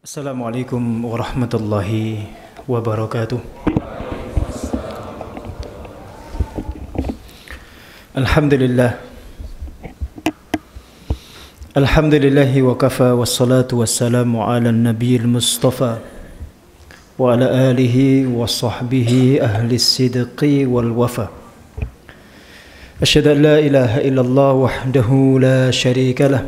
Assalamualaikum warahmatullahi wabarakatuh. Alhamdulillah. Alhamdulillahi wa kafa wassalatu wassalamu ala nabiyil mustafa wa ala alihi wa sahbihi ahli sidqi wal wafa. Asyhadu an la ilaha illallah wahdahu la syarika lah.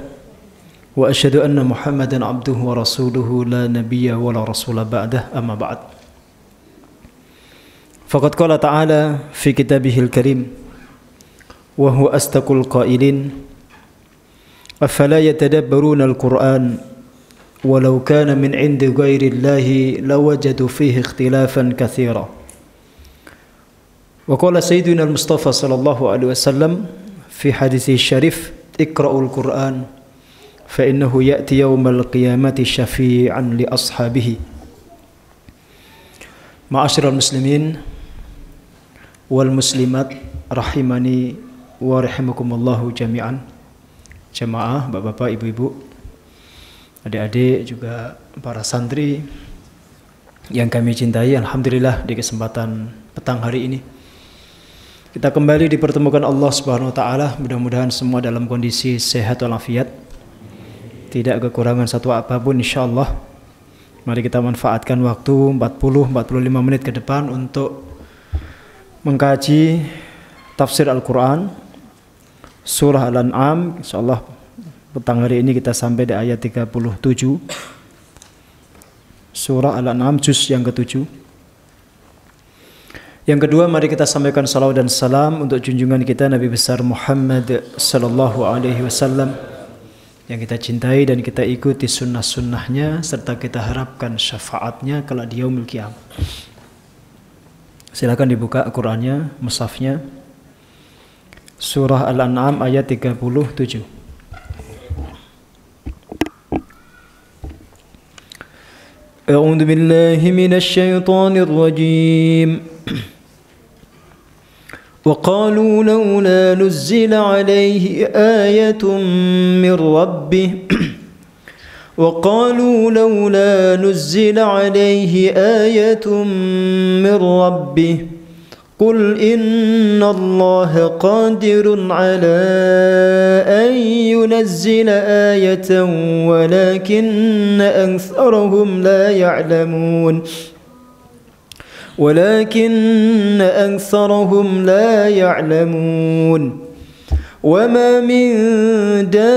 Wa asyhadu anna Muhammadan abduhu wa rasuluhu la nabiyya wa la rasula ba'dah, amma ba'd. Faqad qala ta'ala fi kitabihil karim wa huwa astaqul qailin afala yatadabbaruna al-Qur'an walau kana min 'indi ghairi Allahi lawajadu fihi ikhtilafan katsira. Wa qala sayyidina al-Mustafa sallallahu alaihi wasallam fi haditsi syarif iqra'ul Qur'an فإنه يأتي يوم القيامة شفيعا لأصحابه. Ma'asyiral muslimin wal muslimat rahimani wa rahimakumullahu jami'an. Jamaah, bapak-bapak, ibu-ibu, adik-adik, juga para santri yang kami cintai, alhamdulillah di kesempatan petang hari ini kita kembali dipertemukan Allah Subhanahu wa taala. Mudah-mudahan semua dalam kondisi sehat walafiat, tidak kekurangan satu apapun insyaallah. Mari kita manfaatkan waktu 40-45 menit ke depan untuk mengkaji tafsir Al-Quran surah Al-An'am. Insyaallah petang hari ini kita sampai di ayat 37 surah Al-An'am juz yang ke-7. Yang kedua, mari kita sampaikan salawat dan salam untuk junjungan kita Nabi besar Muhammad sallallahu alaihi wasallam yang kita cintai dan kita ikuti sunnah-sunnahnya serta kita harapkan syafaatnya kelak di yaumil qiyamah. Silakan dibuka Al-Qur'annya, mushafnya, surah Al-An'am ayat 37. A'udzu billahi minasy syaithanir rajim. وقالوا لولا نزل عليه آية من ربه وقالوا لولا نزل عليه آية من ربه قل إن الله قادر على أن ينزل آية ولكن أكثرهم لا يعلمون وما من دابة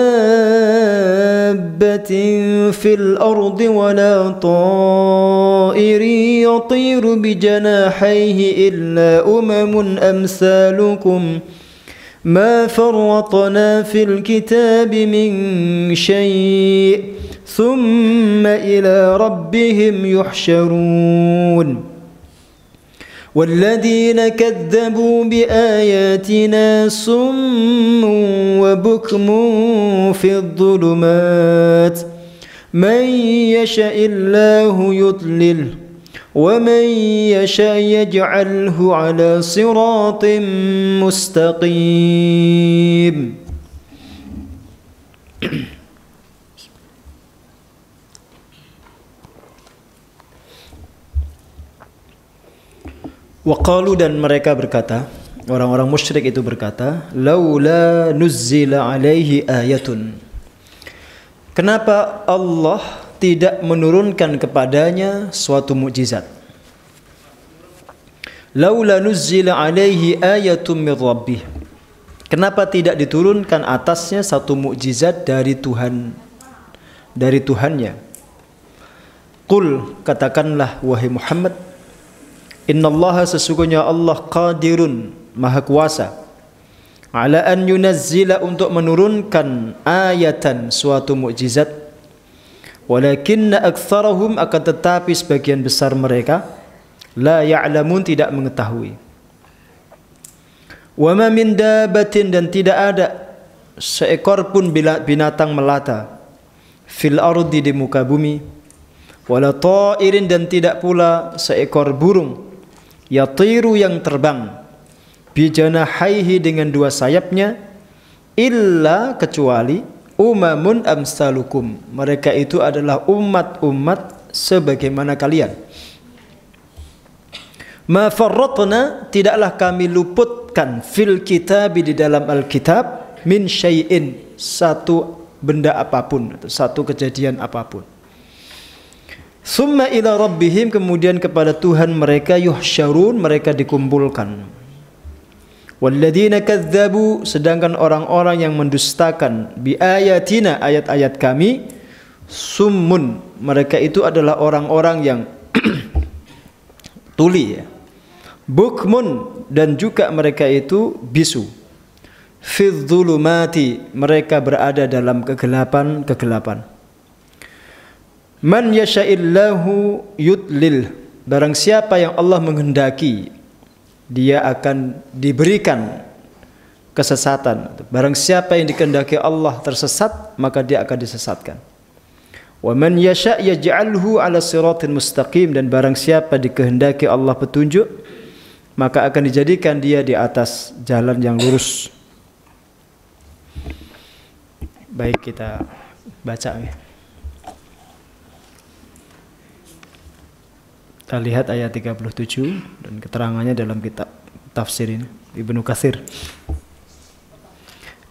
في الأرض ولا طائر يطير بجناحيه إلا أمثالكم ما فرطنا في الكتاب من شيء ثم إلى ربهم يحشرون والذين كذبوا بآياتنا صم وبكم في الظلمات من يشاء الله يضلله ومن يشاء يجعله على صراط مستقيم. Waqalu, dan mereka berkata, orang-orang musyrik itu berkata, laula nuzzila alaihi ayatun, kenapa Allah tidak menurunkan kepadanya suatu mukjizat? Laula nuzzila alaihi ayatun min rabbih, kenapa tidak diturunkan atasnya satu mukjizat dari Tuhannya? Qul, katakanlah wahai Muhammad, innallaha, sesungguhnya Allah, qadirun, maha kuasa, ala an yunazzila, untuk menurunkan ayatan, suatu mukjizat, walakinna aktsarahum, akan tetapi sebagian besar mereka, la ya'lamun, tidak mengetahui. Wa ma min dabatin, dan tidak ada seekor pun binatang melata, fil ardi, di muka bumi, wala ta'irin, dan tidak pula seekor burung, yatiru, yang terbang, bijanahaihi, dengan dua sayapnya, illa, kecuali, umamun amsalukum. Mereka itu adalah umat-umat sebagaimana kalian. Ma farratna, tidaklah kami luputkan fil kitab, di dalam Alkitab, min syai'in, satu benda apapun atau satu kejadian apapun. Summa ila rabbihim, kemudian kepada Tuhan mereka, yuhsyarun, mereka dikumpulkan. Walladzina kadzdzabu, sedangkan orang-orang yang mendustakan bi ayatina, ayat-ayat kami, summun, mereka itu adalah orang-orang yang tuli ya. Bukmun, dan juga mereka itu bisu. Fidzulumati, mereka berada dalam kegelapan-kegelapan. Man yasha'illahu yudlil, barang siapa yang Allah menghendaki, dia akan diberikan kesesatan. Barang siapa yang dikehendaki Allah tersesat, maka dia akan disesatkan. Wa man yasha' yaj'alhu 'ala siratin mustaqim, dan barang siapa dikehendaki Allah petunjuk, maka akan dijadikan dia di atas jalan yang lurus. Baik, kita baca ya. Kita lihat ayat 37 dan keterangannya dalam kitab tafsir ini Ibnu Katsir.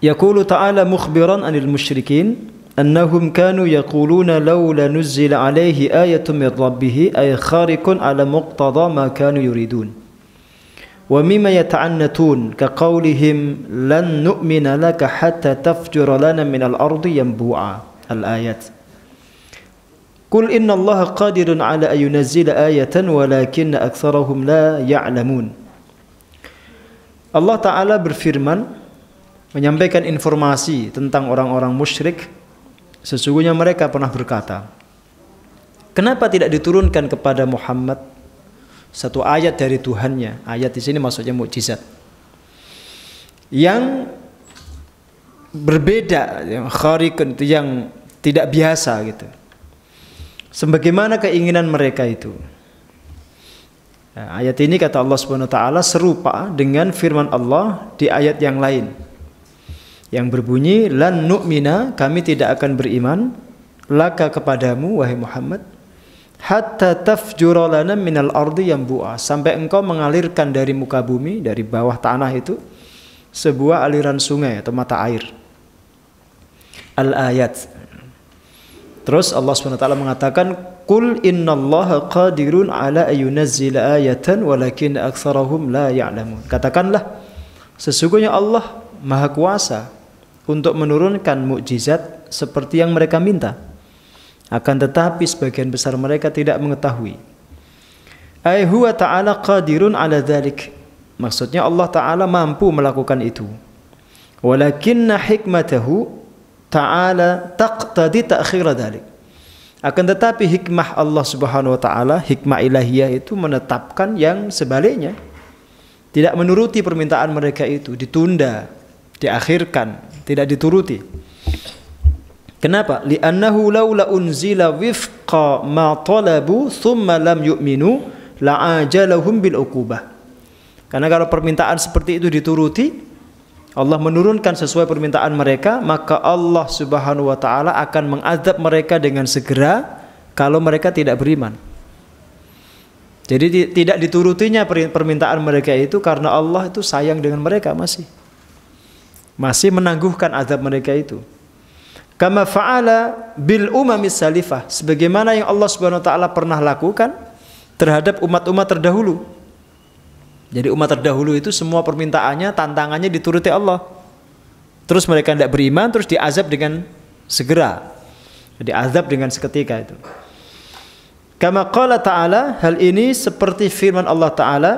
Yaqulu ta'ala mukhbiran 'anil musyrikin annahum kanu yaquluna laula nuzila 'alaihi ayatun min rabbih ay khariqun 'ala muqtada ma kanu yuridun. Wa mimma yata'annatun ka qaulihim lan nu'mina laka hatta tafjura lana minal ardi yanbu'a. Al-ayat. Qul inna Allaha qadirun 'ala an yunazzila ayatan walakinna aktsarahum la ya'lamun. Allah Ta'ala berfirman, menyampaikan informasi tentang orang-orang musyrik. Sesungguhnya mereka pernah berkata, kenapa tidak diturunkan kepada Muhammad satu ayat dari Tuhannya? Ayat di sini maksudnya mukjizat yang berbeda, yang khariqun, itu yang tidak biasa gitu. Sebagaimana keinginan mereka itu. Nah, ayat ini kata Allah Subhanahu wa taala serupa dengan firman Allah di ayat yang lain yang berbunyi lan nu'mina, kami tidak akan beriman laka kepadamu wahai Muhammad hatta tafjura lana minal ardi yanbu'a, sampai engkau mengalirkan dari muka bumi, dari bawah tanah itu sebuah aliran sungai atau mata air. Al-ayat. Terus Allah SWT mengatakan qul innallaha qadirun ala ayunazzila ayatan walakin aktsarahum la ya'lamun. Katakanlah sesungguhnya Allah Maha Kuasa untuk menurunkan mukjizat seperti yang mereka minta. Akan tetapi sebagian besar mereka tidak mengetahui. Ai huwa ta'ala qadirun ala dzalik. Maksudnya Allah Ta'ala mampu melakukan itu. Walakinna hikmatahu ta'ala taqtadi ta'khira dzalik. Akan tetapi hikmah Allah Subhanahu wa taala, hikmah ilahiyah itu menetapkan yang sebaliknya. Tidak menuruti permintaan mereka itu, ditunda, diakhirkan, tidak dituruti. Kenapa? Li'annahu laula unzila wifqa ma talabu thumma lam yu'minu la'ajalahum bil uqubah. Karena kalau permintaan seperti itu dituruti, Allah menurunkan sesuai permintaan mereka, maka Allah Subhanahu wa taala akan mengazab mereka dengan segera kalau mereka tidak beriman. Jadi tidak diturutinya permintaan mereka itu karena Allah itu sayang dengan mereka, masih menangguhkan azab mereka itu. Kama fa'ala bil umamis salifah, sebagaimana yang Allah Subhanahu wa taala pernah lakukan terhadap umat-umat terdahulu. Jadi umat terdahulu itu semua permintaannya, tantangannya dituruti Allah. Terus mereka tidak beriman, terus diazab dengan segera. Diazab dengan seketika itu. Kama qala ta'ala, hal ini seperti firman Allah Ta'ala,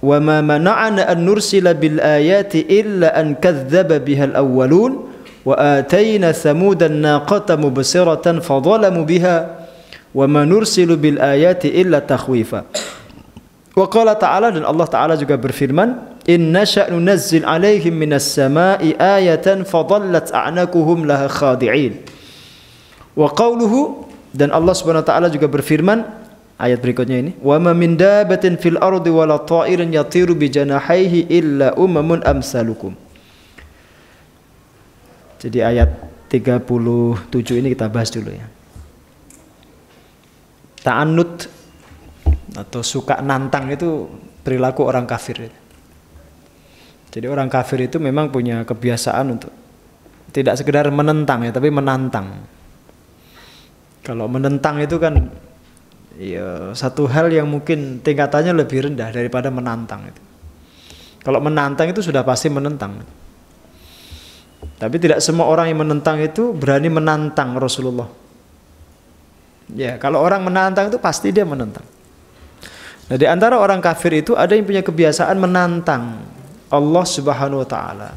wa ma mana'ana an nursila bil ayati illa an kadzdzaba bihal awwalun wa atayna thamudan naqata mubsiratan fadhalamu biha wa ma nursilu bil ayati illa takhwifa. Wa qala ta'ala, dan Allah Ta'ala juga berfirman, in nasha' nunazzil 'alaihim minas sama'i ayatan fadhallat a'naquhum laha khadi'in. Wa qawluhu, dan Allah Subhanahu wa taala juga berfirman ayat berikutnya ini, wa ma min dabatin fil ardi wala ta'irin yatiru bi janahihi illa umamun amsalukum. Jadi ayat 37 ini kita bahas dulu ya. Ta'annud atau suka nantang itu perilaku orang kafir. Jadi orang kafir itu memang punya kebiasaan untuk tidak sekedar menentang ya, tapi menantang. Kalau menentang itu kan ya satu hal yang mungkin tingkatannya lebih rendah daripada menantang itu. Kalau menantang itu sudah pasti menentang. Tapi tidak semua orang yang menentang itu berani menantang Rasulullah. Ya, kalau orang menantang itu pasti dia menentang. Nah, di antara orang kafir itu ada yang punya kebiasaan menantang Allah Subhanahu wa taala.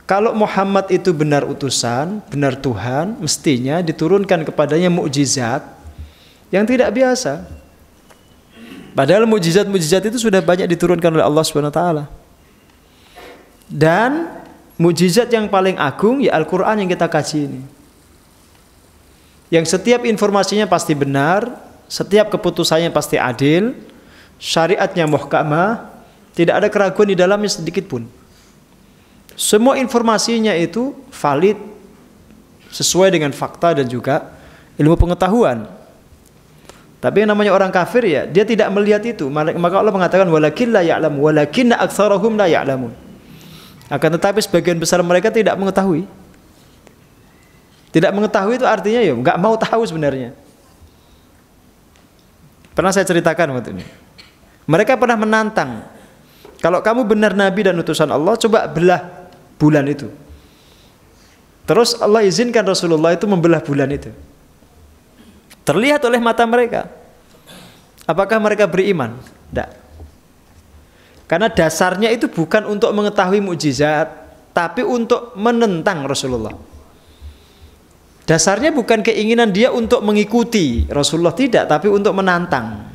Kalau Muhammad itu benar utusan, benar Tuhan, mestinya diturunkan kepadanya mukjizat yang tidak biasa. Padahal mukjizat-mukjizat itu sudah banyak diturunkan oleh Allah Subhanahu wa taala. Dan mukjizat yang paling agung ya Al-Qur'an yang kita kaji ini. Yang setiap informasinya pasti benar, setiap keputusannya pasti adil, syariatnya muhkamah, tidak ada keraguan di dalamnya sedikit pun. Semua informasinya itu valid, sesuai dengan fakta dan juga ilmu pengetahuan. Tapi yang namanya orang kafir ya, dia tidak melihat itu. Maka Allah mengatakan walakin la ya'lamu walakinna aktsarahum la ya'lamun. Akan tetapi sebagian besar mereka tidak mengetahui. Tidak mengetahui itu artinya ya nggak mau tahu sebenarnya. Pernah saya ceritakan waktu ini. Mereka pernah menantang. Kalau kamu benar nabi dan utusan Allah, coba belah bulan itu. Terus Allah izinkan Rasulullah itu membelah bulan itu. Terlihat oleh mata mereka. Apakah mereka beriman? Tidak. Karena dasarnya itu bukan untuk mengetahui mukjizat, tapi untuk menentang Rasulullah. Dasarnya bukan keinginan dia untuk mengikuti Rasulullah, tidak, tapi untuk menantang.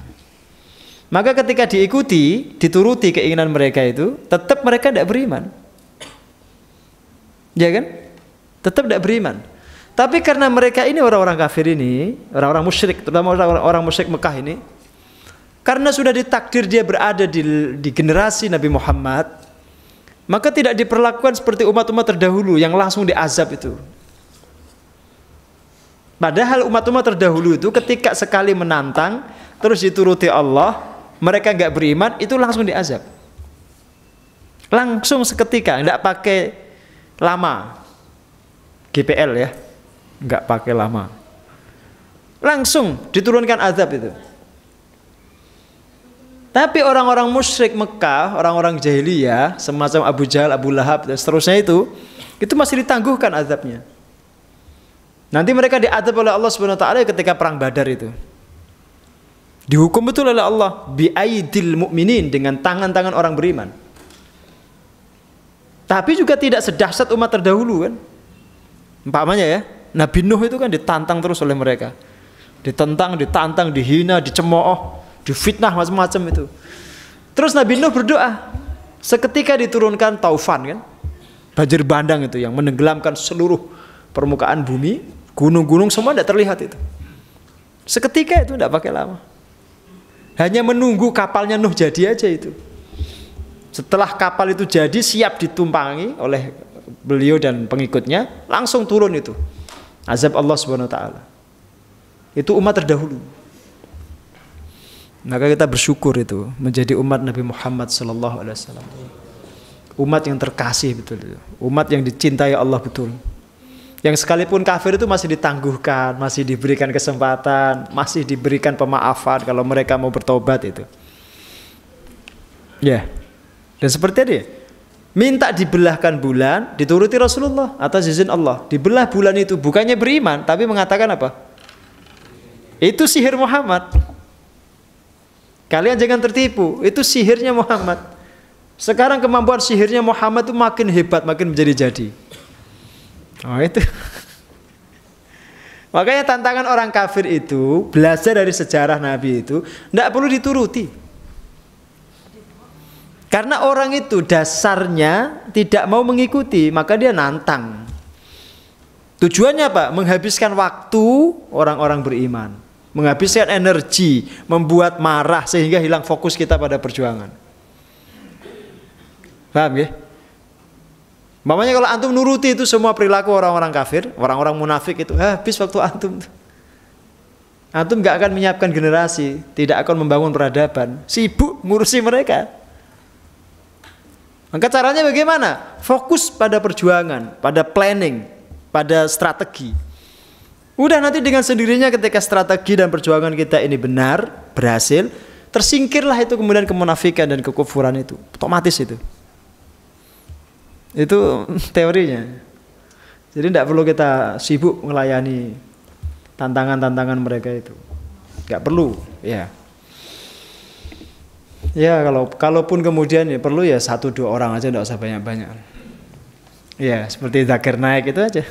Maka ketika diikuti, dituruti keinginan mereka itu, tetap mereka tidak beriman. Ya kan? Tetap tidak beriman. Tapi karena mereka ini orang-orang kafir ini, orang-orang musyrik, terutama orang-orang musyrik Mekah ini, karena sudah ditakdir dia berada di generasi Nabi Muhammad, maka tidak diperlakukan seperti umat-umat terdahulu yang langsung diazab itu. Padahal umat-umat terdahulu itu ketika sekali menantang, terus dituruti Allah, mereka nggak beriman, itu langsung diazab. Langsung seketika, nggak pakai lama. GPL ya, nggak pakai lama. Langsung diturunkan azab itu. Tapi orang-orang musyrik Mekah, orang-orang jahiliyah, semacam Abu Jahal, Abu Lahab, dan seterusnya itu masih ditangguhkan azabnya. Nanti mereka diazab oleh Allah Subhanahu wa taala ketika perang Badar itu. Dihukum betul oleh Allah biaidil mukminin, dengan tangan-tangan orang beriman. Tapi juga tidak sedahsyat umat terdahulu kan. Umpamanya ya, Nabi Nuh itu kan ditantang terus oleh mereka. Ditantang, dihina, dicemooh, difitnah macam-macam itu. Terus Nabi Nuh berdoa. Seketika diturunkan taufan kan. Banjir bandang itu yang menenggelamkan seluruh permukaan bumi, gunung-gunung semua tidak terlihat itu. Seketika itu tidak pakai lama. Hanya menunggu kapalnya Nuh jadi aja itu. Setelah kapal itu jadi siap ditumpangi oleh beliau dan pengikutnya, langsung turun itu azab Allah Subhanahu wa taala. Itu umat terdahulu. Maka kita bersyukur itu menjadi umat Nabi Muhammad sallallahu alaihi wasallam. Umat yang terkasih betul itu. Umat yang dicintai Allah betul. Yang sekalipun kafir itu masih ditangguhkan, masih diberikan kesempatan, masih diberikan pemaafan kalau mereka mau bertobat itu. Ya. Dan seperti tadi, minta dibelahkan bulan, dituruti Rasulullah atas izin Allah. Dibelah bulan itu bukannya beriman, tapi mengatakan apa? Itu sihir Muhammad. Kalian jangan tertipu, itu sihirnya Muhammad. Sekarang kemampuan sihirnya Muhammad itu makin hebat, makin menjadi-jadi. Oh itu. Makanya tantangan orang kafir itu, belajar dari sejarah Nabi itu, tidak perlu dituruti. Karena orang itu dasarnya tidak mau mengikuti, maka dia nantang. Tujuannya apa? Menghabiskan waktu orang-orang beriman. Menghabiskan energi, membuat marah sehingga hilang fokus kita pada perjuangan. Paham ya? Mamanya kalau antum nuruti itu semua perilaku orang-orang kafir, orang-orang munafik itu, habis waktu antum. Antum nggak akan menyiapkan generasi, tidak akan membangun peradaban, sibuk ngurusi mereka. Maka caranya bagaimana? Fokus pada perjuangan, pada planning, pada strategi. Udah nanti dengan sendirinya ketika strategi dan perjuangan kita ini benar, berhasil, tersingkirlah itu kemudian kemunafikan dan kekufuran itu. Otomatis itu. Itu teorinya. Jadi tidak perlu kita sibuk melayani tantangan-tantangan mereka itu. Nggak perlu, ya. Ya kalaupun kemudian ya perlu ya 1-2 orang aja, tidak usah banyak-banyak. Ya seperti Zakir Naik itu aja.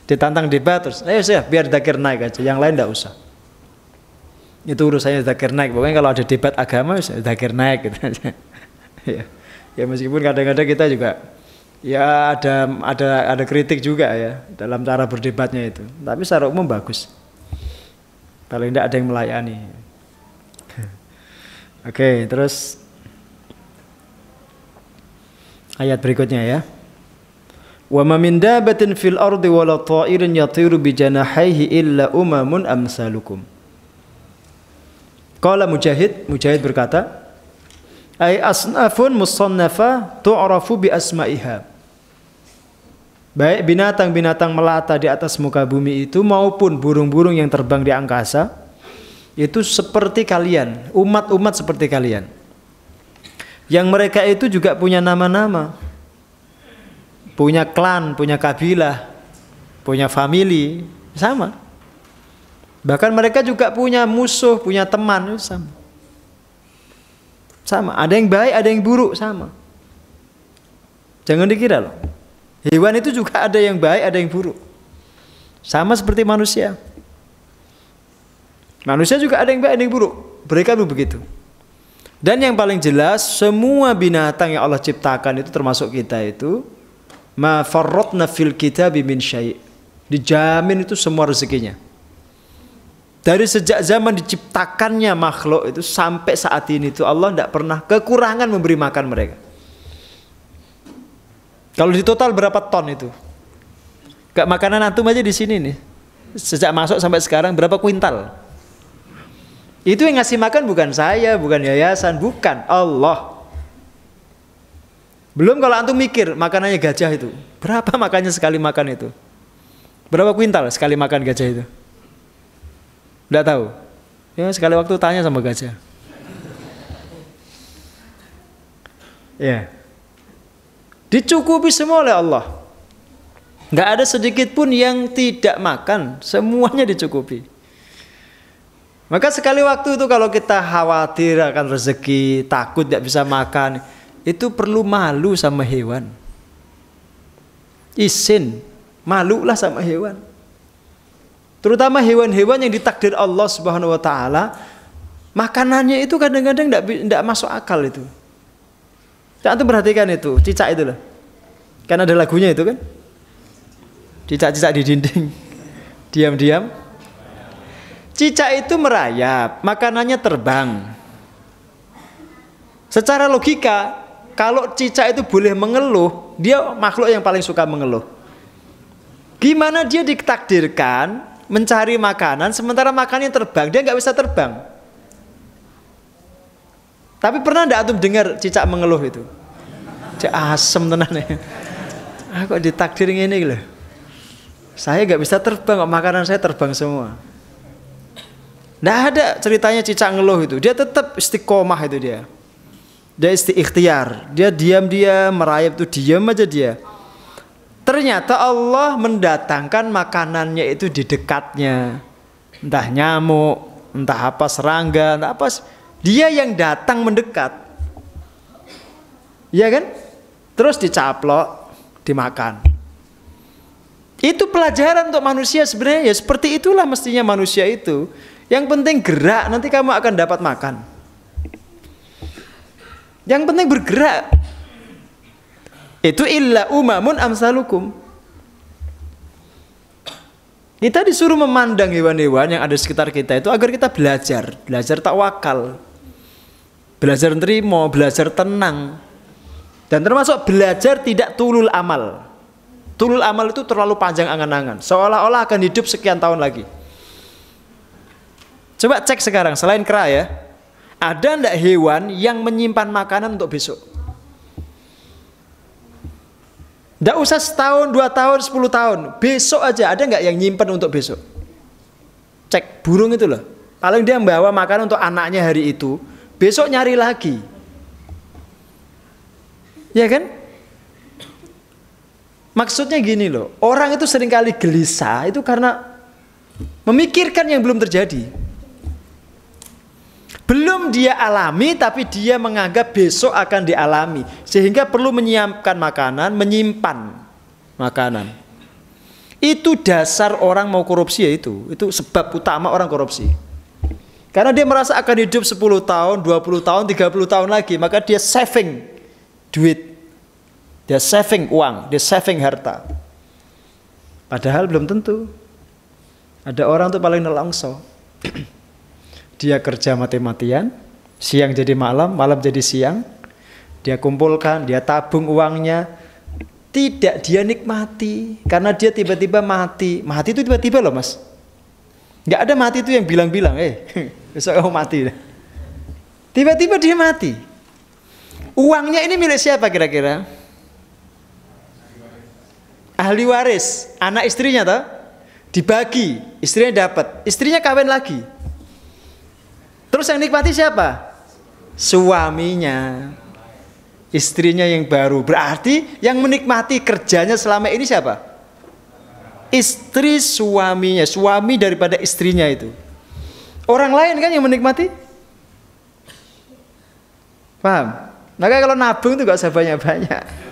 Ditantang debat terus, ayo sih biar Zakir Naik aja, yang lain tidak usah. Itu urusannya Zakir Naik. Pokoknya kalau ada debat agama bisa Zakir Naik gitu aja. Ya meskipun kadang-kadang kita juga ya ada kritik juga ya dalam cara berdebatnya itu. Tapi secara umum bagus. Paling tidak ada yang melayani. Oke, terus ayat berikutnya ya. Wa ma min dabatin fil ardi wala ta'irin yatiru bi janahihi illa umamun amsalukum. Qala Mujahid berkata, ay asnafun musannafa tu'rafu bi asma'iha. Baik binatang-binatang melata di atas muka bumi itu maupun burung-burung yang terbang di angkasa itu seperti kalian, umat-umat seperti kalian. Yang mereka itu juga punya nama-nama, punya klan, punya kabilah, punya famili, sama. Bahkan mereka juga punya musuh, punya teman, sama. Sama, ada yang baik, ada yang buruk, sama. Jangan dikira loh. Hewan itu juga ada yang baik, ada yang buruk. Sama seperti manusia. Manusia juga ada yang baik, ada yang buruk. Mereka begitu. Dan yang paling jelas, semua binatang yang Allah ciptakan itu termasuk kita itu, ma farratna fil kitabi min syai'. Dijamin itu semua rezekinya. Dari sejak zaman diciptakannya makhluk itu sampai saat ini itu Allah tidak pernah kekurangan memberi makan mereka. Kalau di total berapa ton itu? Gak makanan antum aja di sini nih. Sejak masuk sampai sekarang berapa kuintal? Itu yang ngasih makan bukan saya, bukan yayasan, bukan Allah. Belum kalau antum mikir makanannya gajah itu. Berapa makannya sekali makan itu? Berapa kuintal sekali makan gajah itu? Tidak tahu. Ya sekali waktu tanya sama gajah. Ya. Dicukupi semua oleh Allah. Nggak ada sedikit pun yang tidak makan, semuanya dicukupi. Maka sekali waktu itu kalau kita khawatir akan rezeki, takut tidak bisa makan, itu perlu malu sama hewan. Izin, malulah sama hewan. Terutama hewan-hewan yang ditakdir Allah Subhanahu wa taala, makanannya itu kadang-kadang tidak masuk akal itu. Antum perhatikan itu, cicak itu loh. Kan ada lagunya itu kan? Cicak-cicak di dinding. Diam-diam. Cicak itu merayap, makanannya terbang. Secara logika, kalau cicak itu boleh mengeluh, dia makhluk yang paling suka mengeluh. Gimana dia ditakdirkan mencari makanan, sementara makanannya terbang, dia nggak bisa terbang. Tapi pernah enggak antum dengar cicak mengeluh itu? Cek asem tenan ya. Kok ditakdir ini loh. Saya nggak bisa terbang, kok makanan saya terbang semua. Nggak ada ceritanya cicak ngeluh itu. Dia tetap istiqomah itu dia. Dia ikhtiar. Dia diam-diam merayap itu diam aja dia. Ternyata Allah mendatangkan makanannya itu di dekatnya. Entah nyamuk, entah apa serangga, entah apa. Dia yang datang mendekat. Iya kan? Terus dicaplok, dimakan. Itu pelajaran untuk manusia sebenarnya. Ya seperti itulah mestinya manusia itu. Yang penting gerak, nanti kamu akan dapat makan. Yang penting bergerak. Itu illa umamun amsalukum. Kita disuruh memandang hewan-hewan yang ada di sekitar kita itu agar kita belajar tawakal, belajar nerimo, belajar tenang. Dan termasuk belajar tidak tulul amal. Tulul amal itu terlalu panjang angan-angan, seolah-olah akan hidup sekian tahun lagi. Coba cek sekarang, selain kera ya, ada enggak hewan yang menyimpan makanan untuk besok? Enggak usah setahun, 2 tahun, 10 tahun. Besok aja ada enggak yang nyimpan untuk besok? Cek burung itu loh. Paling dia membawa makanan untuk anaknya hari itu, besok nyari lagi. Ya kan? Maksudnya gini loh, orang itu seringkali gelisah itu karena memikirkan yang belum terjadi. Belum dia alami tapi dia menganggap besok akan dialami. Sehingga perlu menyiapkan makanan, menyimpan makanan. Itu dasar orang mau korupsi ya itu. Itu sebab utama orang korupsi. Karena dia merasa akan hidup 10 tahun, 20 tahun, 30 tahun lagi. Maka dia saving duit. Dia saving uang, dia saving harta. Padahal belum tentu. Ada orang tuh paling nelongso. Dia kerja mati-matian, siang jadi malam, malam jadi siang. Dia kumpulkan, dia tabung uangnya. Tidak dia nikmati. Karena dia tiba-tiba mati. Mati itu tiba-tiba loh mas. Nggak ada mati itu yang bilang-bilang, besok kamu mati. Tiba-tiba dia mati. Uangnya ini milik siapa kira-kira? Ahli waris, anak istrinya toh, dibagi, istrinya dapat, istrinya kawin lagi. Terus yang nikmati siapa? Suaminya, istrinya yang baru. Berarti yang menikmati kerjanya selama ini siapa? Istri suaminya, suami daripada istrinya itu. Orang lain kan yang menikmati. Paham? Maka kalau nabung itu gak usah banyak-banyak.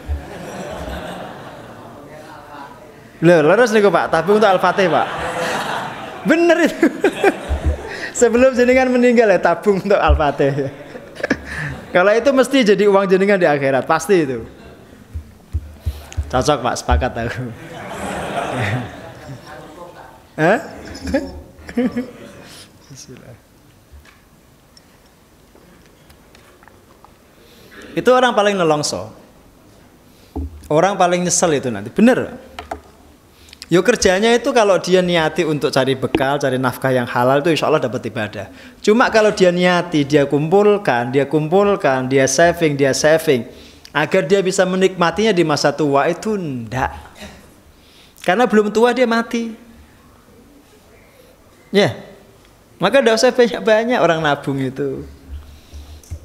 Loh, terus nih Pak, tabung untuk Al-Fatih Pak. Bener itu. Sebelum jenengan meninggal ya tabung untuk Al-Fatih. Kalau itu mesti jadi uang jenengan di akhirat, pasti itu. Cocok Pak, sepakat aku. Hah? Itu orang paling nelongso. Orang paling nyesel itu nanti. Bener. Yo kerjanya itu kalau dia niati untuk cari bekal, cari nafkah yang halal itu insya Allah dapat ibadah. Cuma kalau dia niati, dia kumpulkan, dia saving, agar dia bisa menikmatinya di masa tua itu enggak. Karena belum tua dia mati. Ya, maka enggak usah banyak-banyak orang nabung itu.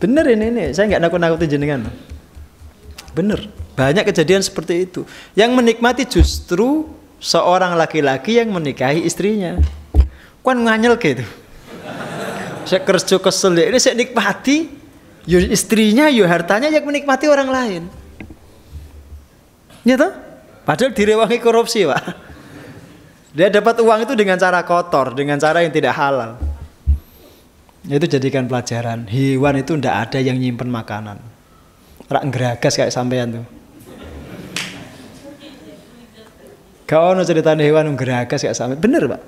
Bener ini, saya nggak nakut-nakutin jenengan. Bener, banyak kejadian seperti itu. Yang menikmati justru seorang laki-laki yang menikahi istrinya. Kan nganyel gitu. Saya kerja kesel ya. Ini saya nikmati, yo istrinya, yo hartanya yang menikmati orang lain. Ya toh? Padahal direwangi korupsi, Pak. Dia dapat uang itu dengan cara kotor, dengan cara yang tidak halal. Itu jadikan pelajaran. Hewan itu ndak ada yang nyimpen makanan. Rak ngeragas kayak sampean tuh. Kau no ceritanya hewan ngeragas kayak sampean. Bener, Pak.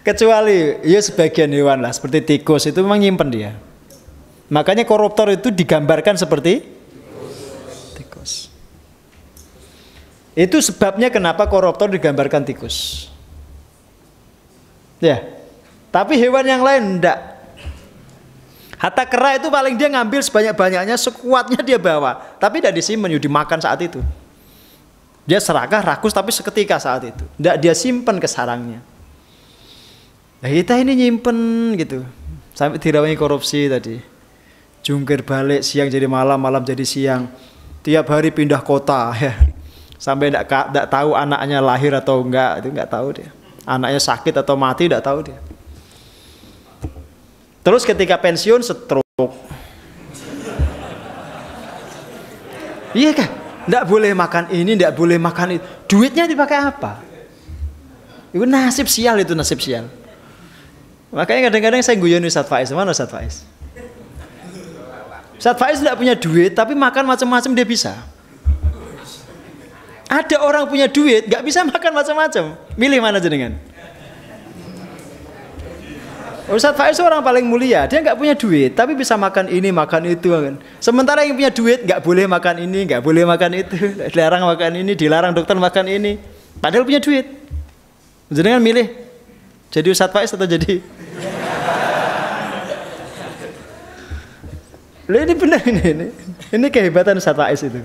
Kecuali ya sebagian hewan lah seperti tikus itu memang nyimpen dia. Makanya koruptor itu digambarkan seperti tikus. Itu sebabnya kenapa koruptor digambarkan tikus. Ya. Tapi hewan yang lain enggak. Hatta kera itu paling dia ngambil sebanyak-banyaknya, sekuatnya dia bawa. Tapi tidak disimpan, dimakan saat itu. Dia serakah, rakus tapi seketika saat itu. Tidak dia simpan ke sarangnya. Nah kita ini nyimpen gitu. Sampai dirawangi korupsi tadi. Jungkir balik siang jadi malam, malam jadi siang. Tiap hari pindah kota ya. Sampai tidak tahu anaknya lahir atau enggak, itu enggak tahu dia. Anaknya sakit atau mati tidak tahu dia. Terus ketika pensiun stroke. Iya kan? Tidak boleh makan ini, tidak boleh makan itu. Duitnya dipakai apa? Itu nasib sial itu, nasib sial. Makanya kadang-kadang saya guyon Ustaz Faiz. Mana Ustaz Faiz? Ustaz Faiz tidak punya duit, tapi makan macam-macam dia bisa. Ada orang punya duit, nggak bisa makan macam-macam. Milih mana jenengan? Ustadz Faiz orang paling mulia, dia nggak punya duit, tapi bisa makan ini, makan itu. Sementara yang punya duit nggak boleh makan ini, nggak boleh makan itu, dilarang makan ini, dilarang dokter makan ini. Padahal punya duit. Jadi kan milih, jadi Ustadz Faiz atau jadi? Loh, ini benar ini kehebatan Ustadz Faiz itu.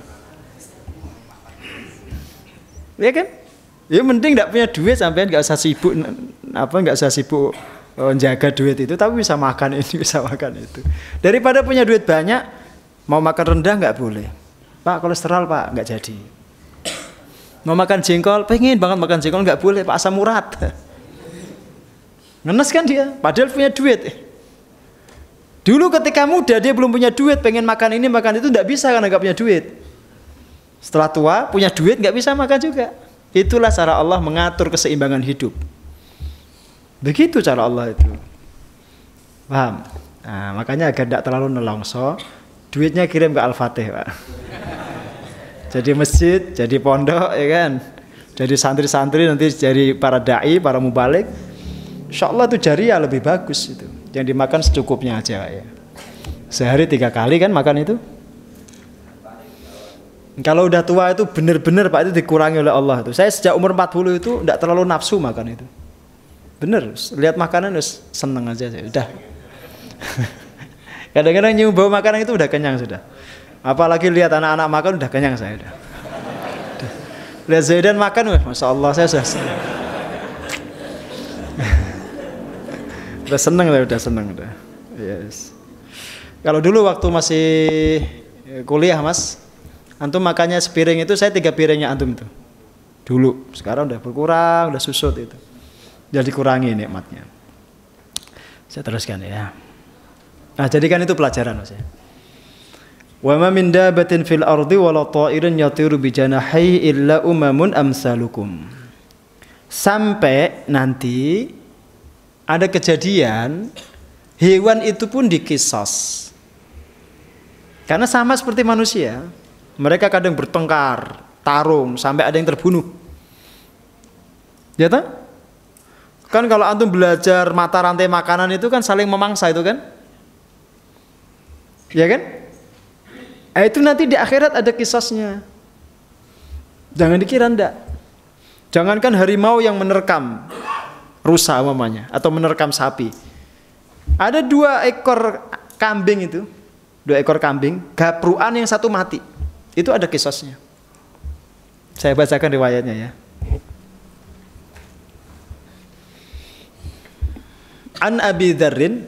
Ya kan? Ya mending nggak punya duit sampean nggak usah sibuk nggak usah sibuk jaga duit itu, tapi bisa makan ini, bisa makan itu. Daripada punya duit banyak, mau makan rendang nggak boleh. Pak, kolesterol Pak, nggak jadi. Mau makan jengkol, pengen banget makan jengkol, nggak boleh Pak, asam urat. Ngenes kan dia, padahal punya duit. Dulu ketika muda dia belum punya duit, pengen makan ini makan itu, nggak bisa karena nggak punya duit. Setelah tua punya duit nggak bisa makan juga. Itulah cara Allah mengatur keseimbangan hidup. Begitu cara Allah itu. Paham? Nah, makanya agar tidak terlalu nelongso, duitnya kirim ke Al-Fatih, Pak. Jadi masjid, jadi pondok, ya kan? Jadi santri-santri, nanti jadi para da'i, para mubalik. Insya Allah itu jariah lebih bagus itu. Yang dimakan secukupnya aja, Pak, ya. Sehari 3 kali kan makan itu. Kalau udah tua itu benar-benar Pak, itu dikurangi oleh Allah itu. Saya sejak umur 40 itu tidak terlalu nafsu makan itu. Bener, lihat makanan udah seneng aja saya, udah. Kadang-kadang nyium bau makanan itu udah kenyang sudah. Apalagi lihat anak-anak makan udah kenyang saya udah. Lihat Zaidan makan, wah, Masya Allah saya sudah seneng. Udah seneng udah. Yes. Kalau dulu waktu masih kuliah Mas, antum makannya sepiring itu, saya 3 piringnya antum itu. Dulu, sekarang udah berkurang, udah susut itu. Jadi kurangi nikmatnya. Saya teruskan ya. Nah, jadikan itu pelajaran Mas ya. Wa ma min dabatin fil ardi wala ta'irin yatiru bi janahihi illa umamun amsalukum. Sampai nanti ada kejadian hewan itu pun dikisos. Karena sama seperti manusia, mereka kadang bertengkar, tarung sampai ada yang terbunuh. Ya toh? Kan kalau antum belajar mata rantai makanan itu kan saling memangsa itu kan? Ya kan? Itu nanti di akhirat ada kisahnya. Jangan dikira enggak. Jangankan harimau yang menerkam rusa umpamanya atau menerkam sapi. Ada 2 ekor kambing itu, 2 ekor kambing, gapruan yang satu mati. Itu ada kisahnya. Saya bacakan riwayatnya ya. An Abi Dzarrin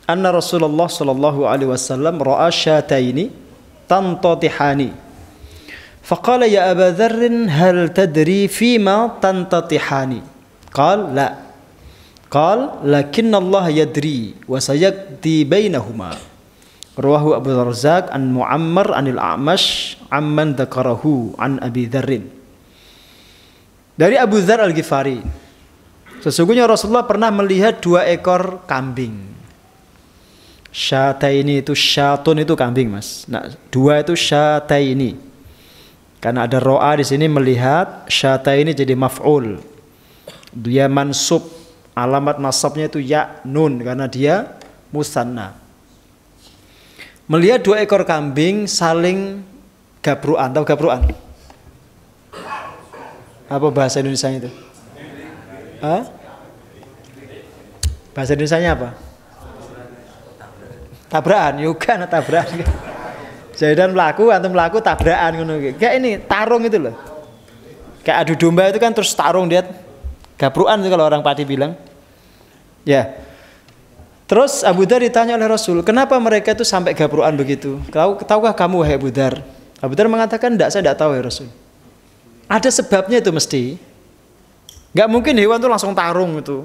anna Rasulullah sallallahu alaihi wasallam ra'a syataini tantatihani. Faqala ya Aba Dzarrin hal tadri fima tantatihani? Qala la. Qala lakinna Allah yadri wa sayaqdi bainahuma. Rawahu Abu Razzaq an Muammar anil A'mash amman dzakarahu an Abi Dzarrin. Dari Abu Dzar Al-Ghifari, sesungguhnya Rasulullah pernah melihat 2 ekor kambing. Syataini itu syatun itu kambing Mas. Nah, 2 itu syataini. Karena ada ro'a di sini melihat, syataini jadi maf'ul. Dia mansub, alamat nasabnya itu ya nun karena dia musanna. Melihat 2 ekor kambing saling gabruan, tahu gabruan? Apa bahasa Indonesianya itu? Hah? Bahasa Indonesianya apa? Tabrakan, juga tabrakan. Zaidan melaku, antum melaku tabrakan ngono. Kayak ini tarung itu loh. Kayak adu domba itu kan terus tarung dia. Gabruan itu kalau orang Pati bilang. Ya. Terus Abu Dzar ditanya oleh Rasul, kenapa mereka itu sampai gabruan begitu? Tahukah kamu wahai Abu Dzar? Abu Dzar mengatakan, enggak, saya enggak tahu ya Rasul. Ada sebabnya itu mesti. Gak mungkin hewan itu langsung tarung itu.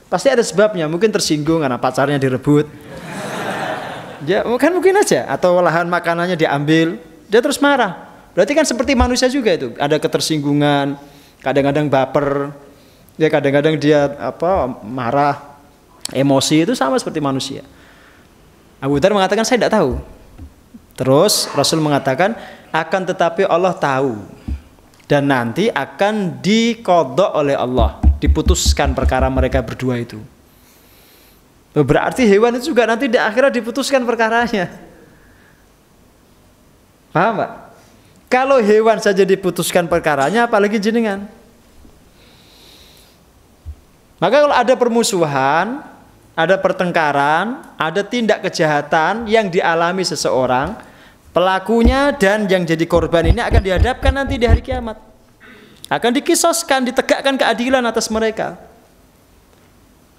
Pasti ada sebabnya, mungkin tersinggung karena pacarnya direbut. Ya mungkin aja, atau lahan makanannya diambil, dia terus marah. Berarti kan seperti manusia juga itu, ada ketersinggungan, kadang-kadang baper, ya kadang-kadang dia marah, emosi, itu sama seperti manusia. Abu Dzar mengatakan saya tidak tahu. Terus Rasul mengatakan akan tetapi Allah tahu. Dan nanti akan diqadha oleh Allah, diputuskan perkara mereka berdua itu. Berarti hewan itu juga nanti di akhirat diputuskan perkaranya. Paham Pak? Kalau hewan saja diputuskan perkaranya, apalagi jenengan. Maka kalau ada permusuhan, ada pertengkaran, ada tindak kejahatan yang dialami seseorang, pelakunya dan yang jadi korban ini akan dihadapkan nanti di hari kiamat. Akan dikisoskan, ditegakkan keadilan atas mereka.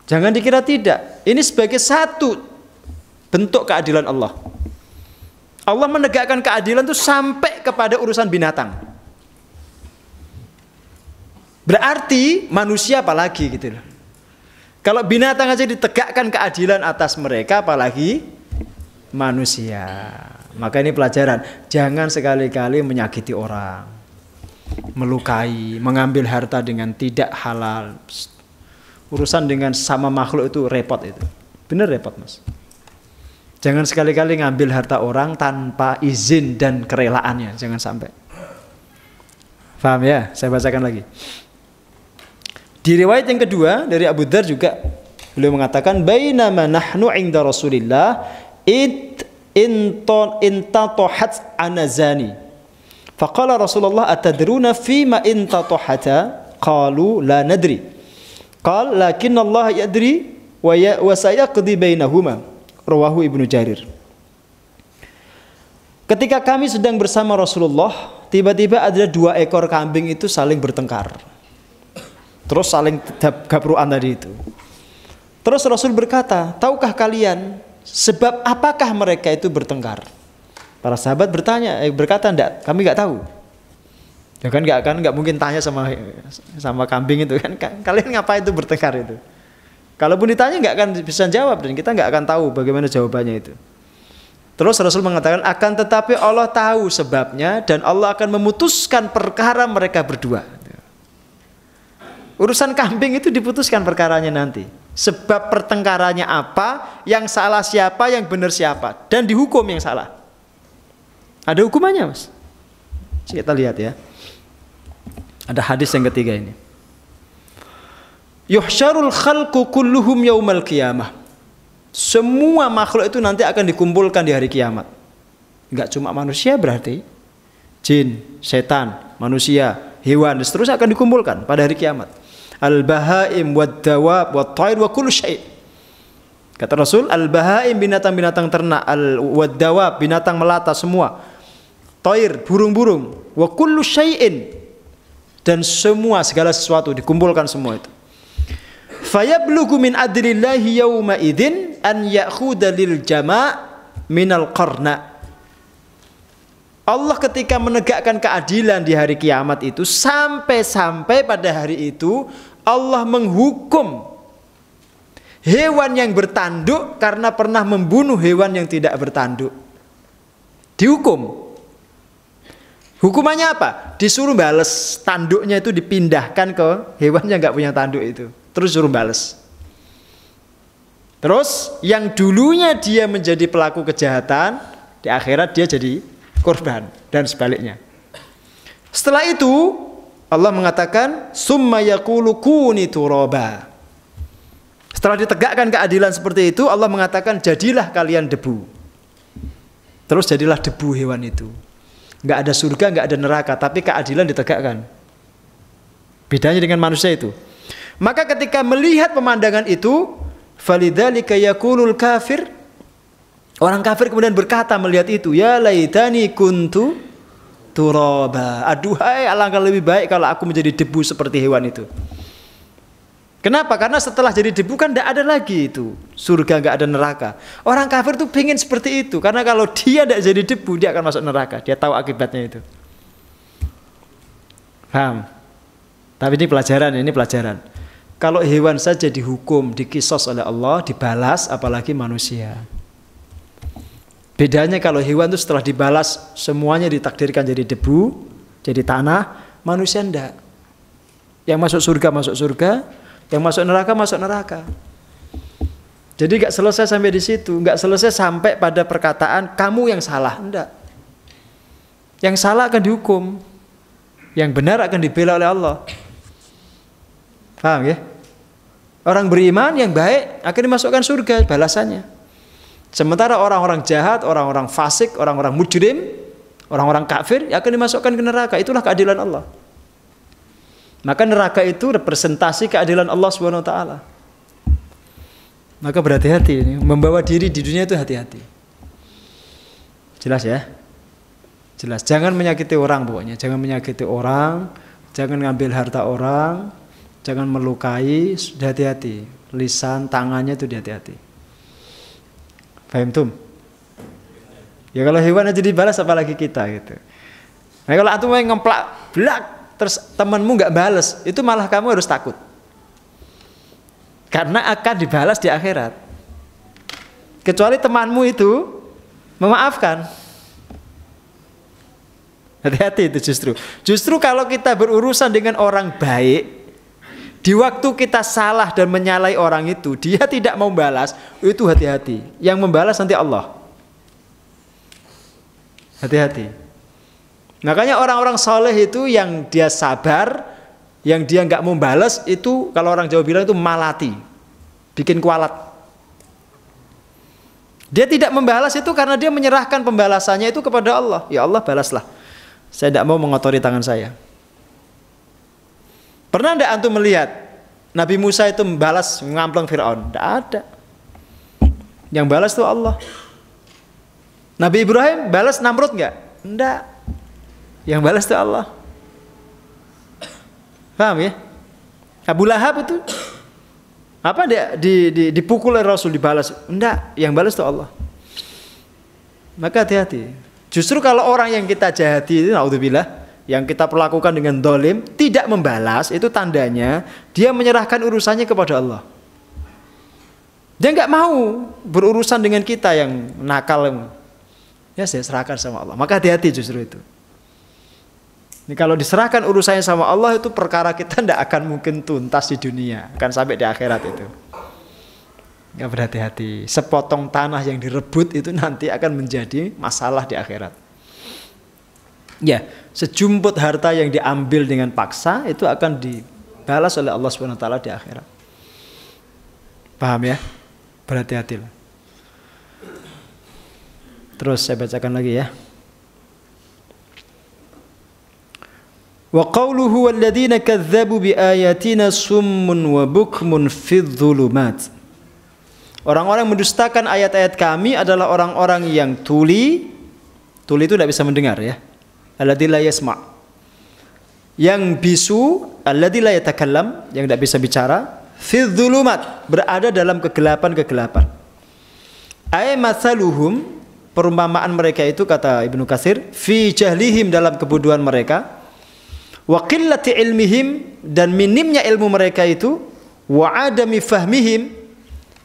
Jangan dikira tidak. Ini sebagai satu bentuk keadilan Allah. Allah menegakkan keadilan itu sampai kepada urusan binatang. Berarti manusia apalagi gitu loh. Kalau binatang aja ditegakkan keadilan atas mereka, apalagi manusia. Maka ini pelajaran, jangan sekali-kali menyakiti orang, melukai, mengambil harta dengan tidak halal. Urusan dengan sama makhluk itu repot itu. Bener repot Mas. Jangan sekali-kali ngambil harta orang tanpa izin dan kerelaannya, jangan sampai. Paham ya? Saya bacakan lagi. Di riwayat yang kedua dari Abu Dzar juga beliau mengatakan bainama nahnu 'inda Rasulillah intatohat anazani. Faqala Rasulullah atadruna fima intatahata? Qalu la nadri. Qala lakin Allah yadri wa sayaqdi bainahuma. Rawahu Ibnu Jarir. Ketika kami sedang bersama Rasulullah, tiba-tiba ada 2 ekor kambing itu saling bertengkar. Terus saling gapruan tadi itu. Terus Rasul berkata, tahukah kalian sebab apakah mereka itu bertengkar? Para sahabat berkata, enggak, kami enggak tahu. Ya kan enggak mungkin tanya sama kambing itu kan, kalian ngapain itu bertengkar itu? Kalaupun ditanya enggak akan bisa jawab dan kita enggak akan tahu bagaimana jawabannya itu. Terus Rasul mengatakan, akan tetapi Allah tahu sebabnya dan Allah akan memutuskan perkara mereka berdua. Urusan kambing itu diputuskan perkaranya nanti. Sebab pertengkarannya apa, yang salah siapa, yang benar siapa, dan dihukum yang salah. Ada hukumannya Mas. Kita lihat ya. Ada hadis yang ketiga ini. Yuhsyarul khalqu kulluhum yaumal qiyamah. Semua makhluk itu nanti akan dikumpulkan di hari kiamat. Enggak cuma manusia berarti. Jin, setan, manusia, hewan, dan seterusnya akan dikumpulkan pada hari kiamat. Al-bahaim wad-dawab wat-thair wa kullu syai'. Kata Rasul, al-bahaim binatang-binatang ternak, wad-dawab binatang melata semua. Thair burung-burung, wa kullu syai'in, dan semua segala sesuatu dikumpulkan semua itu. Fayablughu min adlillahi yawma idzin an ya'khudha lil jama' minal qarna. Allah ketika menegakkan keadilan di hari kiamat itu sampai pada hari itu Allah menghukum hewan yang bertanduk karena pernah membunuh hewan yang tidak bertanduk. Dihukum. Hukumannya apa? Disuruh bales, tanduknya itu dipindahkan ke hewan yang nggak punya tanduk itu. Terus suruh bales. Terus yang dulunya dia menjadi pelaku kejahatan, di akhirat dia jadi korban dan sebaliknya. Setelah itu Allah mengatakan summa yaqulu kuni turaba. Setelah ditegakkan keadilan seperti itu, Allah mengatakan jadilah kalian debu. Terus jadilah debu hewan itu. Enggak ada surga, enggak ada neraka, tapi keadilan ditegakkan. Bedanya dengan manusia itu. Maka ketika melihat pemandangan itu, falidzalika yaqulul kafir, orang kafir kemudian berkata melihat itu, ya laitani kuntu turaba. Aduhai, alangkah lebih baik kalau aku menjadi debu seperti hewan itu. Kenapa? Karena setelah jadi debu kan tidak ada lagi itu surga, nggak ada neraka. Orang kafir tuh pengen seperti itu, karena kalau dia tidak jadi debu dia akan masuk neraka. Dia tahu akibatnya itu. Paham? Tapi ini pelajaran. Kalau hewan saja dihukum, dikisos oleh Allah, dibalas, apalagi manusia. Bedanya kalau hewan itu setelah dibalas semuanya ditakdirkan jadi debu, jadi tanah, manusia enggak. Yang masuk surga, yang masuk neraka. Jadi enggak selesai sampai di situ, enggak selesai sampai pada perkataan kamu yang salah, enggak. Yang salah akan dihukum, yang benar akan dibela oleh Allah. Paham ya? Orang beriman yang baik akan dimasukkan surga balasannya. Sementara orang-orang jahat, orang-orang fasik, orang-orang mujrim, orang-orang kafir akan dimasukkan ke neraka. Itulah keadilan Allah. Maka neraka itu representasi keadilan Allah Subhanahu wa taala. Maka berhati-hati ini, membawa diri di dunia itu hati-hati. Jelas ya? Jelas. Jangan menyakiti orang pokoknya, jangan menyakiti orang, jangan ngambil harta orang, jangan melukai, hati-hati. Lisan, tangannya itu hati-hati. Paham tum? Ya kalau hewan aja dibalas apalagi kita gitu. Nah kalau antum yang ngemplak, blak, terus temanmu nggak balas, itu malah kamu harus takut. Karena akan dibalas di akhirat. Kecuali temanmu itu memaafkan. Hati-hati itu justru. Justru kalau kita berurusan dengan orang baik, di waktu kita salah dan menyalahi orang itu, dia tidak mau balas, itu hati-hati. Yang membalas nanti Allah. Hati-hati. Makanya orang-orang soleh itu yang dia sabar, yang dia nggak mau balas itu, kalau orang Jawa bilang itu malati, bikin kualat. Dia tidak membalas itu karena dia menyerahkan pembalasannya itu kepada Allah. Ya Allah balaslah. Saya tidak mau mengotori tangan saya. Pernah tidak antum melihat Nabi Musa itu membalas ngampleng Fir'aun? Tidak ada. Yang balas itu Allah. Nabi Ibrahim balas Namrud enggak? Tidak. Yang balas itu Allah. Paham ya? Abu Lahab itu apa dia dipukul oleh Rasul dibalas? Enggak, yang balas itu Allah. Maka hati-hati. Justru kalau orang yang kita jahati itu, naudzubillah, yang kita perlakukan dengan dolim, tidak membalas, itu tandanya dia menyerahkan urusannya kepada Allah. Dia nggak mau berurusan dengan kita yang nakal. Ya saya serahkan sama Allah. Maka hati-hati justru itu. Ini kalau diserahkan urusannya sama Allah itu perkara kita tidak akan mungkin tuntas di dunia, akan sampai di akhirat itu. Ya berhati-hati. Sepotong tanah yang direbut itu nanti akan menjadi masalah di akhirat. Ya, sejumput harta yang diambil dengan paksa itu akan dibalas oleh Allah Subhanahu wa taala di akhirat. Paham ya? Berhati-hatilah. Terus saya bacakan lagi ya. Wa qawluhu walladzina kadzdzabu biayatina summun wa bukmun fidz dzulumat. Orang-orang mendustakan ayat-ayat kami adalah orang-orang yang tuli. Tuli itu tidak bisa mendengar ya. Alladzi la yasma'. Yang bisu, alladzi la yatakallam, yang tidak bisa bicara. Fidz dzulumat, berada dalam kegelapan-kegelapan. Ay mathaluhum, perumpamaan mereka itu kata Ibnu Katsir, fi jahlihim, dalam kebodohan mereka. Wa qillati ilmihim, dan minimnya ilmu mereka itu. Wa adami fahmihim,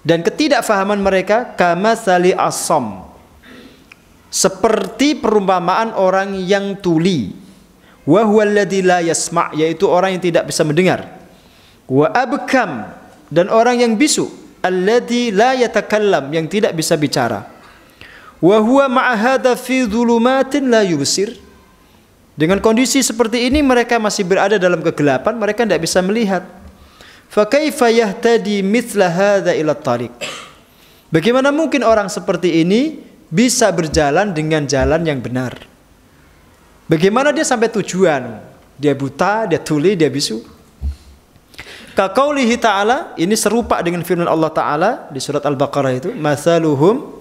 dan ketidakfahaman mereka, kamatsali asam, seperti perumpamaan orang yang tuli. Wa huwa alladzi la yasma', yaitu orang yang tidak bisa mendengar. Wa abkam, dan orang yang bisu, alladzi la yatakallam, yang tidak bisa bicara. Wa huwa ma'a hadza fi dzulumatin la yubsir. Dengan kondisi seperti ini mereka masih berada dalam kegelapan, mereka tidak bisa melihat. Fa kaifa yahtadi mithla hadza ila tariq? Bagaimana mungkin orang seperti ini bisa berjalan dengan jalan yang benar? Bagaimana dia sampai tujuan? Dia buta, dia tuli, dia bisu. Ka qaulihi ta'ala, ini serupa dengan firman Allah Ta'ala di surat Al-Baqarah itu, mathaluhum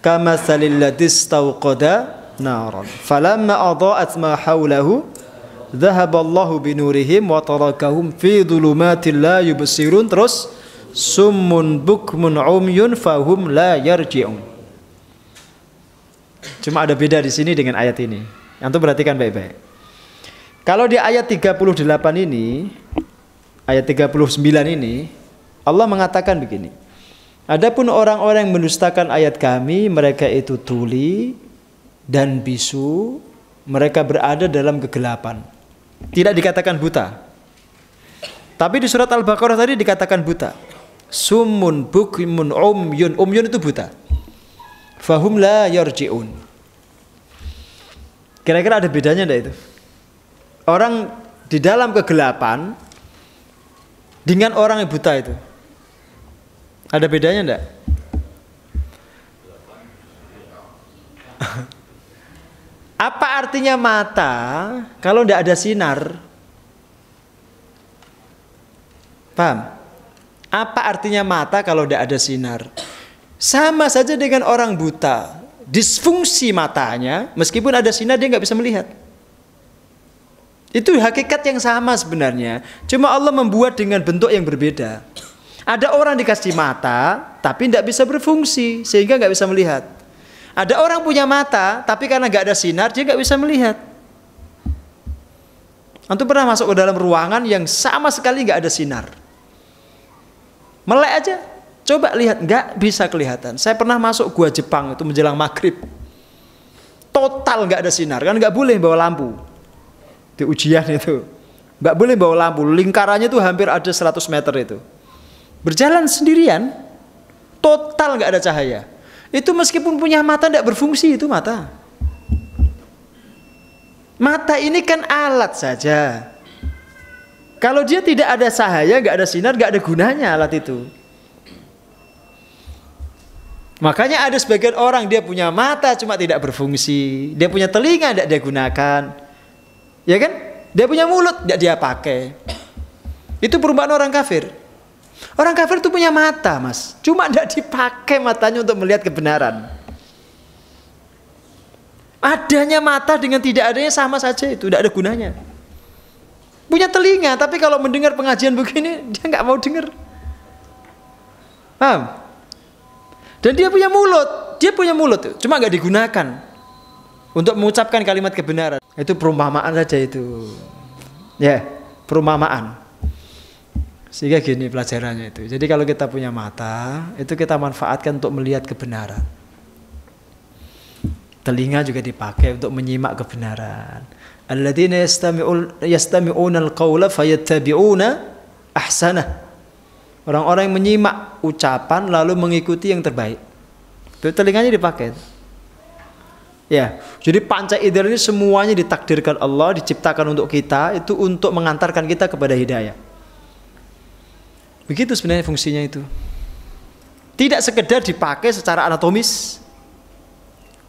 kamathalil ladzi istawqada naran falamma adaa'at ma haulahu dhahaballahu binurihim wa tarakahum fi dhulumatin la yubsirun. Terus summun bukmun umyun fahum la yarji'un. Cuma ada beda di sini dengan ayat ini. Antum perhatikan baik-baik. Kalau di ayat 38 ini, ayat 39 ini, Allah mengatakan begini. Adapun orang-orang yang mendustakan ayat kami, mereka itu tuli dan bisu, mereka berada dalam kegelapan. Tidak dikatakan buta. Tapi di surat Al-Baqarah tadi dikatakan buta. Summun bukmun umyun. Umyun itu buta. Fahum la yarji'un. Kira-kira ada bedanya enggak itu? Orang di dalam kegelapan dengan orang yang buta itu. Ada bedanya enggak? Apa artinya mata kalau enggak ada sinar? Paham? Apa artinya mata kalau enggak ada sinar? Sama saja dengan orang buta. Disfungsi matanya, meskipun ada sinar dia nggak bisa melihat. Itu hakikat yang sama sebenarnya. Cuma Allah membuat dengan bentuk yang berbeda. Ada orang dikasih mata, tapi tidak bisa berfungsi, sehingga nggak bisa melihat. Ada orang punya mata, tapi karena nggak ada sinar, dia nggak bisa melihat. Antum pernah masuk ke dalam ruangan yang sama sekali nggak ada sinar? Melek aja. Coba lihat, nggak bisa kelihatan. Saya pernah masuk gua Jepang itu menjelang maghrib. Total nggak ada sinar, kan nggak boleh bawa lampu. Di ujian itu. Nggak boleh bawa lampu, lingkarannya itu hampir ada 100 meter itu. Berjalan sendirian, total nggak ada cahaya. Itu meskipun punya mata nggak berfungsi itu mata. Mata ini kan alat saja. Kalau dia tidak ada cahaya, nggak ada sinar, nggak ada gunanya alat itu. Makanya ada sebagian orang dia punya mata cuma tidak berfungsi, dia punya telinga tidak dia gunakan, ya kan? Dia punya mulut tidak dia pakai. Itu perumpamaan orang kafir. Orang kafir itu punya mata, mas, cuma tidak dipakai matanya untuk melihat kebenaran. Adanya mata dengan tidak adanya sama saja, itu tidak ada gunanya. Punya telinga, tapi kalau mendengar pengajian begini dia nggak mau dengar. Paham? Dan dia punya mulut, cuma nggak digunakan untuk mengucapkan kalimat kebenaran. Itu perumpamaan saja itu, ya perumpamaan. Sehingga gini pelajarannya itu. Jadi kalau kita punya mata, itu kita manfaatkan untuk melihat kebenaran. Telinga juga dipakai untuk menyimak kebenaran. Alladzina yastami'una al-qawla fayattabi'una ahsanah. Orang-orang yang menyimak ucapan lalu mengikuti yang terbaik. Itu telinganya dipakai. Ya, jadi panca indera ini semuanya ditakdirkan Allah, diciptakan untuk kita, itu untuk mengantarkan kita kepada hidayah. Begitu sebenarnya fungsinya itu. Tidak sekedar dipakai secara anatomis.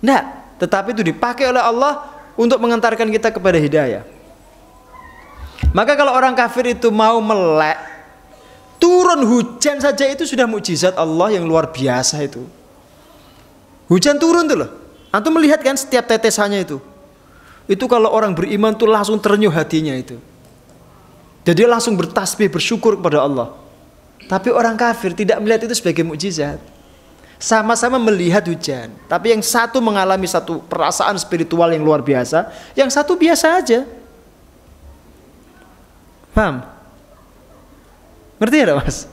Enggak, tetapi itu dipakai oleh Allah untuk mengantarkan kita kepada hidayah. Maka kalau orang kafir itu mau melek, turun hujan saja itu sudah mukjizat Allah yang luar biasa itu. Hujan turun tuh loh. Antum melihat kan setiap tetesannya itu. Itu kalau orang beriman tuh langsung terenyuh hatinya itu. Jadi langsung bertasbih, bersyukur kepada Allah. Tapi orang kafir tidak melihat itu sebagai mukjizat. Sama-sama melihat hujan, tapi yang satu mengalami satu perasaan spiritual yang luar biasa, yang satu biasa aja. Paham? Ngerti ya mas?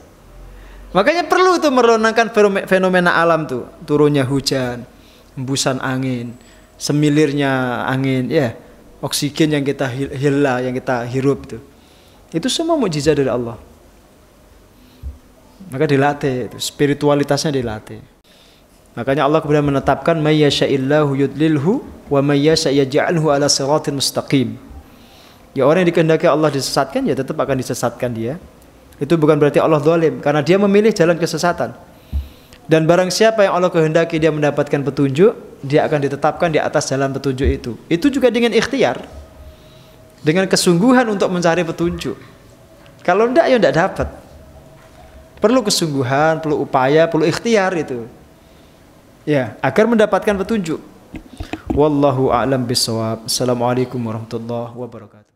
Makanya perlu itu merenungkan fenomena alam tuh, turunnya hujan, hembusan angin, semilirnya angin, ya, oksigen yang kita hela, yang kita hirup itu semua mukjizat dari Allah. Maka dilatih, itu spiritualitasnya dilatih. Makanya Allah kemudian menetapkan may yasha'illahu yudlilhu wa may yasha' yaj'alhu ala siratin mustaqim. Ya orang yang dikehendaki Allah disesatkan, ya tetap akan disesatkan dia. Itu bukan berarti Allah zalim, karena dia memilih jalan kesesatan. Dan barang siapa yang Allah kehendaki dia mendapatkan petunjuk, dia akan ditetapkan di atas jalan petunjuk itu. Itu juga dengan ikhtiar, dengan kesungguhan untuk mencari petunjuk. Kalau enggak, ya enggak dapat. Perlu kesungguhan, perlu upaya, perlu ikhtiar itu. Ya, agar mendapatkan petunjuk. Wallahu a'lam bishawab. Assalamualaikum warahmatullahi wabarakatuh.